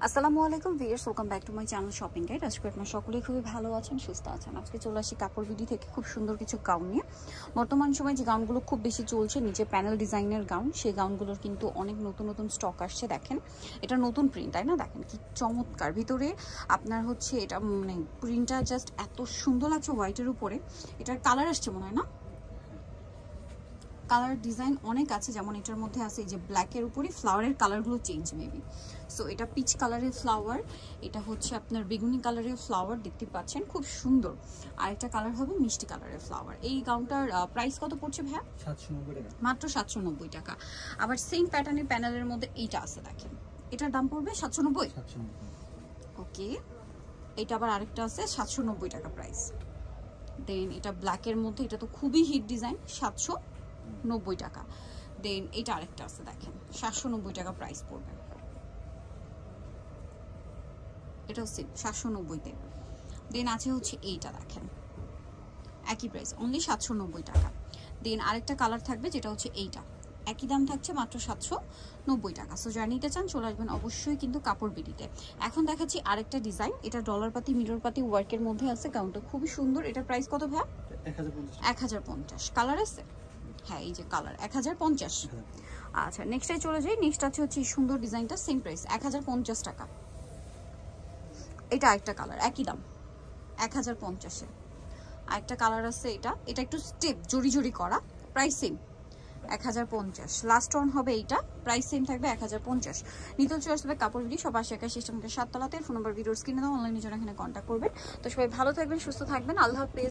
আসসালামু আলাইকুম viewers, welcome back to my channel shopping guide. আজকে আপনারা সকলেই খুবই ভালো আছেন, সুস্থ আছেন। আজকে চলে আসি কাপড় বিডি থেকে খুব সুন্দর কিছু গাউন নিয়ে। বর্তমান সময় যে গাউনগুলো খুব বেশি চলছে, নিচে প্যানেল ডিজাইনের গাউন, সেই গাউনগুলোর কিন্তু অনেক নতুন নতুন স্টক আসছে। দেখেন এটা নতুন প্রিন্ট, তাই না? দেখেন কি চমৎকার, ভিতরে আপনার হচ্ছে এটা মানে প্রিন্টটা জাস্ট এত সুন্দর লাগছে হোয়াইটের উপরে। এটার কালার আসছে মনে হয় না, কালার ডিজাইন অনেক আছে, যেমন এটার মধ্যে আছে এই যে ব্ল্যাকের উপরে ফ্লাওয়ারের কালারগুলো চেঞ্জ মেবি। সো এটা পিচ কালারের ফ্লাওয়ার, এটা হচ্ছে আপনার বেগুনি কালারের ফ্লাওয়ার, দেখতে পাচ্ছেন খুব সুন্দর। আর একটা কালার হবে মিষ্টি কালারের ফ্লাওয়ার। এই গাউনটার প্রাইস কত পড়ছে ভাইয়া? 790 টাকা, মাত্র 790 টাকা। আবার সেম প্যাটার্নের প্যানেলের মধ্যে এইটা আছে, দেখেন এটার দাম পড়বে 790। ওকে, এটা আবার আরেকটা আছে 790 টাকা প্রাইস। দেন এটা ব্ল্যাকের মধ্যে, এটা তো খুবই হিট ডিজাইন, 790 টাকা। দেন এটা আরেকটা আছে, দেখেন 790 টাকা প্রাইস পড়বে। এটাও সেম 790-তে। দেন আছে হচ্ছে এইটা, দেখেন একই প্রাইস, অনলি 790 টাকা। দেন আরেকটা কালার থাকবে যেটা হচ্ছে এইটা, একই দাম থাকছে মাত্র 790 টাকা। সো যারা নিতে চান চলে আসবেন অবশ্যই কিন্তু কাপড় বিডিতে। এখন দেখাচ্ছি আরেকটা ডিজাইন, এটা ডলার পাতি মিরর পাতি ওয়ার্কের মধ্যে আছে। গাউনটা খুবই সুন্দর। এটার প্রাইস কত ভাই? 1050। কালার আছে? হ্যাঁ, এই যে কালার 1050। আচ্ছা, নেক্সটে চলে যাই। নেক্সট আছে হচ্ছে এই সুন্দর ডিজাইনটা, সেম প্রাইস 1050 টাকা। এটা আরেকটা কালার, একই দাম 1050-এ। আরেকটা কালার আছে, এটা এটা একটু স্টেপ জড়ি জড়ি করা, প্রাইস সেম 1050। লাস্ট ওয়ান হবে এইটা, প্রাইস সেম থাকবে 1050। নিতে চলে আসবে কাপড় বিডি, সব আশাকা সিস্টেমকে 7 তলাতে। ফোন নাম্বার ভিডিওর স্ক্রিনে দাও, অনলাইনে জন্য এখানে কন্ট্যাক্ট করবেন। তো সবাই ভালো থাকবেন, সুস্থ থাকবেন, আল্লাহ হাফেজ।